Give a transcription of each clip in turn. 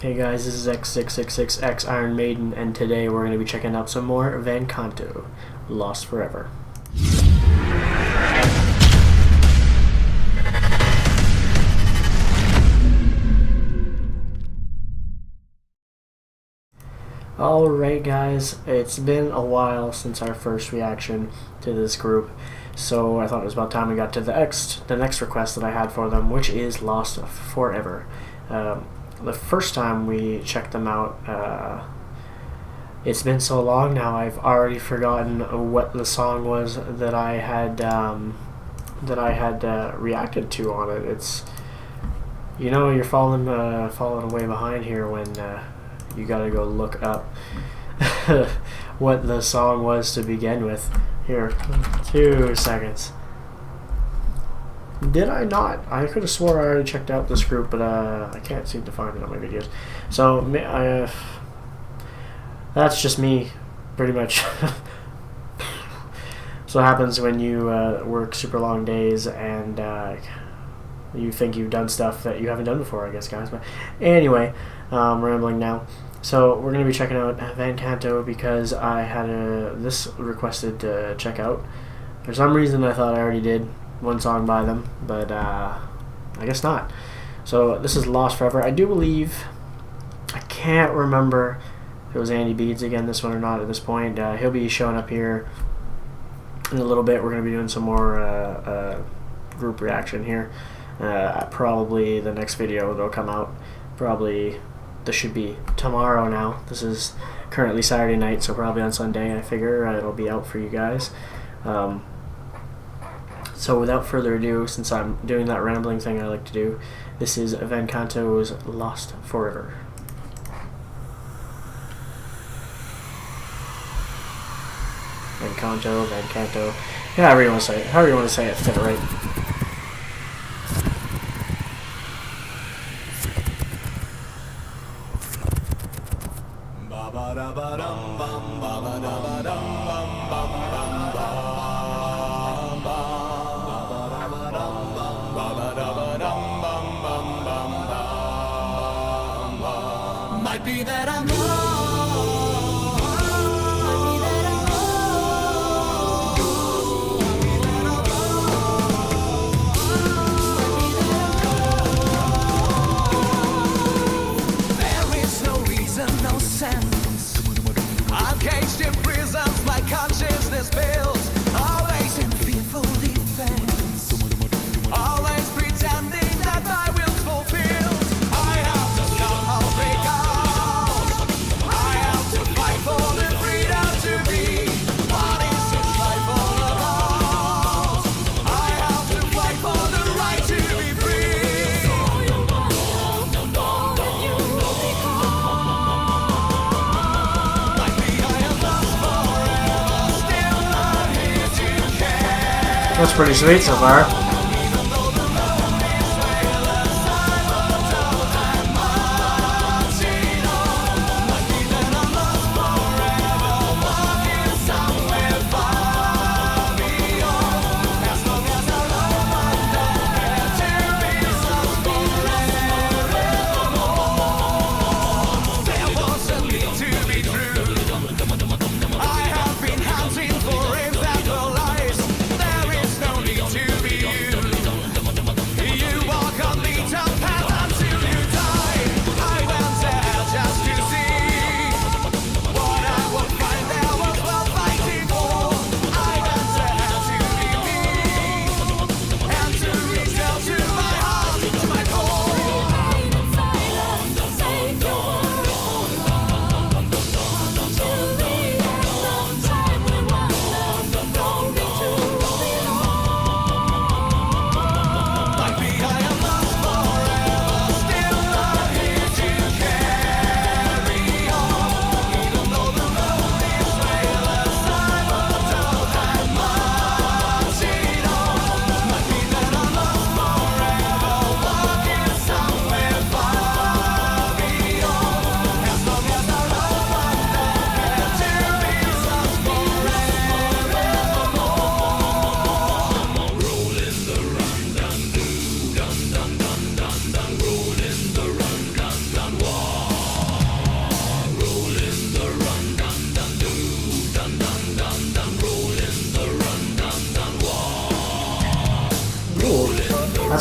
Hey guys, this is X666X Iron Maiden, and today we're going to be checking out some more Van Canto, Lost Forever. Alright guys, it's been a while since our first reaction to this group, so I thought it was about time we got to the next request that I had for them, which is Lost Forever. The first time we checked them out, it's been so long now I've already forgotten what the song was that I had reacted to on it. It's, you know, you're falling way behind here when you gotta go look up what the song was to begin with. Here, 2 seconds. Did I not? I could have swore I already checked out this group, but I can't seem to find it on my videos. So that's just me, pretty much. So it happens when you work super long days and you think you've done stuff that you haven't done before, I guess, guys. But anyway, rambling now. So we're going to be checking out Van Canto because I had this requested to check out. For some reason I thought I already did one song by them, but I guess not. So this is Lost Forever. I do believe, I can't remember if it was Andy Beads again this one or not at this point. He'll be showing up here in a little bit. We're going to be doing some more group reaction here. Probably the next video that'll come out, probably this should be tomorrow now. This is currently Saturday night, so probably on Sunday I figure it'll be out for you guys. So without further ado, since I'm doing that rambling thing I like to do, this is Van Canto's Lost Forever. Van Canto, yeah, however you want to say it. However you want to say it, get it right. Might be that I'm wrong. Might be that I'm wrong. There is no reason, no sense. I'm caged in prisons, my consciousness builds. Always in fearful defense. Always pretending that my will's fulfilled. I have to somehow break out. I have to fight for the freedom to be. What is this life all about? I have to fight for the right to be free. Like me, I am lost forever. Still not here to care. That's pretty sweet so far.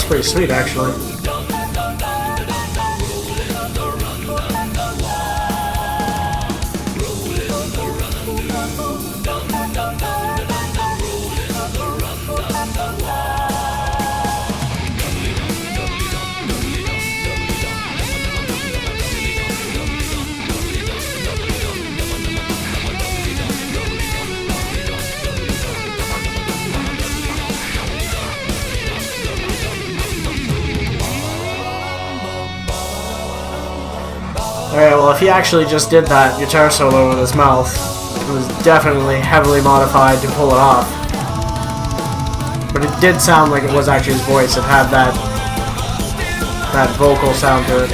That's pretty sweet, actually. Alright, well, if he actually just did that guitar solo with his mouth, it was definitely heavily modified to pull it off. But it did sound like it was actually his voice. It had that vocal sound to it.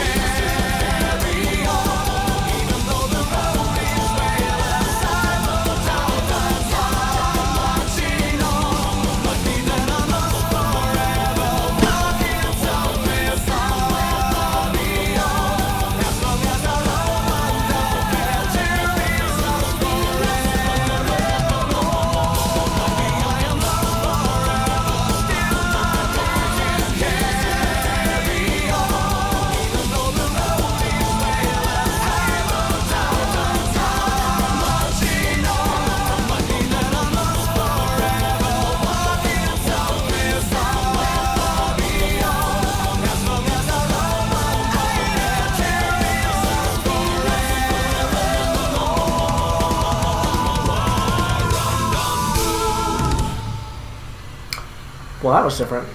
Well, that was different.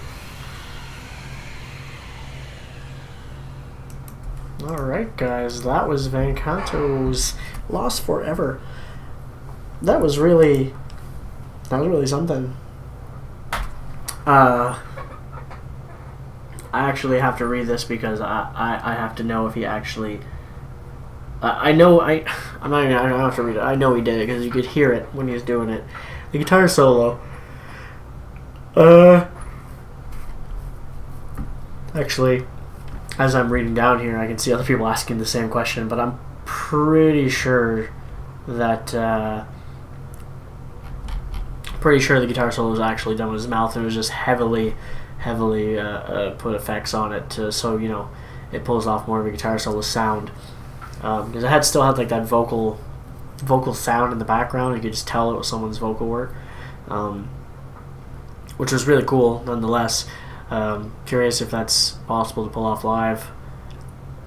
Alright, guys, that was Canto's Lost Forever. That was really something. I actually have to read this because I have to know if he actually... I don't have to read it. I know he did it because you could hear it when he was doing it. The guitar solo. Actually, as I'm reading down here, I can see other people asking the same question, but I'm pretty sure that the guitar solo was actually done with his mouth, and it was just heavily put effects on it so it pulls off more of a guitar solo sound, because it still had like that vocal sound in the background. You could just tell it was someone's vocal work, which was really cool nonetheless. Curious if that's possible to pull off live,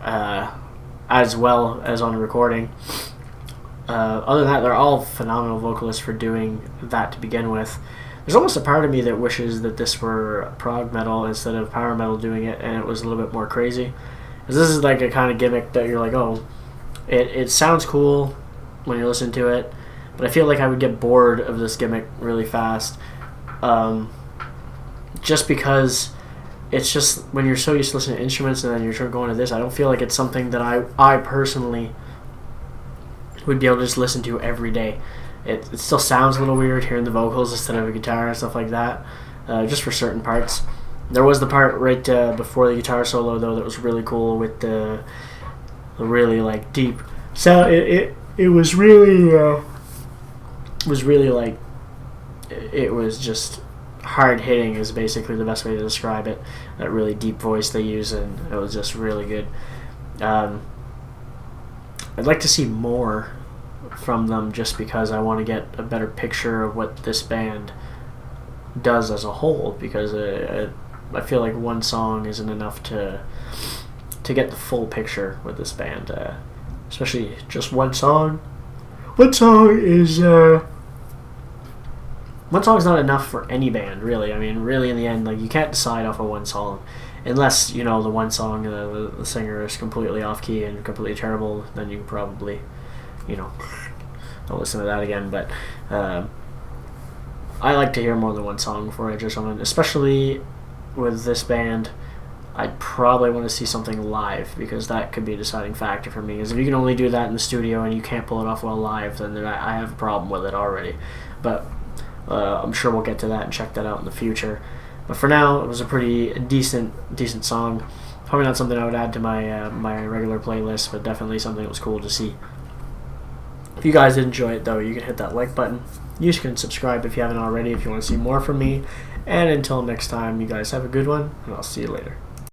as well as on a recording. Other than that, they're all phenomenal vocalists for doing that to begin with. There's almost a part of me that wishes that this were prog metal instead of power metal doing it, and it was a little bit more crazy. Because this is like a kind of gimmick that you're like, oh, it sounds cool when you listen to it, but I feel like I would get bored of this gimmick really fast. Just because it's just when you're so used to listening to instruments and then you're going to this, I don't feel like it's something that I personally would be able to just listen to every day. It still sounds a little weird hearing the vocals instead of a guitar and stuff like that, just for certain parts. There was the part right before the guitar solo though that was really cool with the really like deep sound. It was really like it was just hard hitting is basically the best way to describe it. That really deep voice they use, and it was just really good. I'd like to see more from them just because I want to get a better picture of what this band does as a whole, because I feel like one song isn't enough to get the full picture with this band, especially just one song. One song's not enough for any band, really. I mean, really, in the end, like, you can't decide off of one song, unless the one song the singer is completely off key and completely terrible. Then you probably, don't listen to that again. But I like to hear more than one song before I judge someone, especially with this band. I'd probably want to see something live, because that could be a deciding factor for me. Because if you can only do that in the studio and you can't pull it off well live, then I have a problem with it already. But I'm sure we'll get to that and check that out in the future. But for now, it was a pretty decent song. Probably not something I would add to my my regular playlist, but definitely something that was cool to see. If you guys did enjoy it, though, you can hit that like button. You can subscribe if you haven't already if you want to see more from me. And until next time, you guys have a good one, and I'll see you later.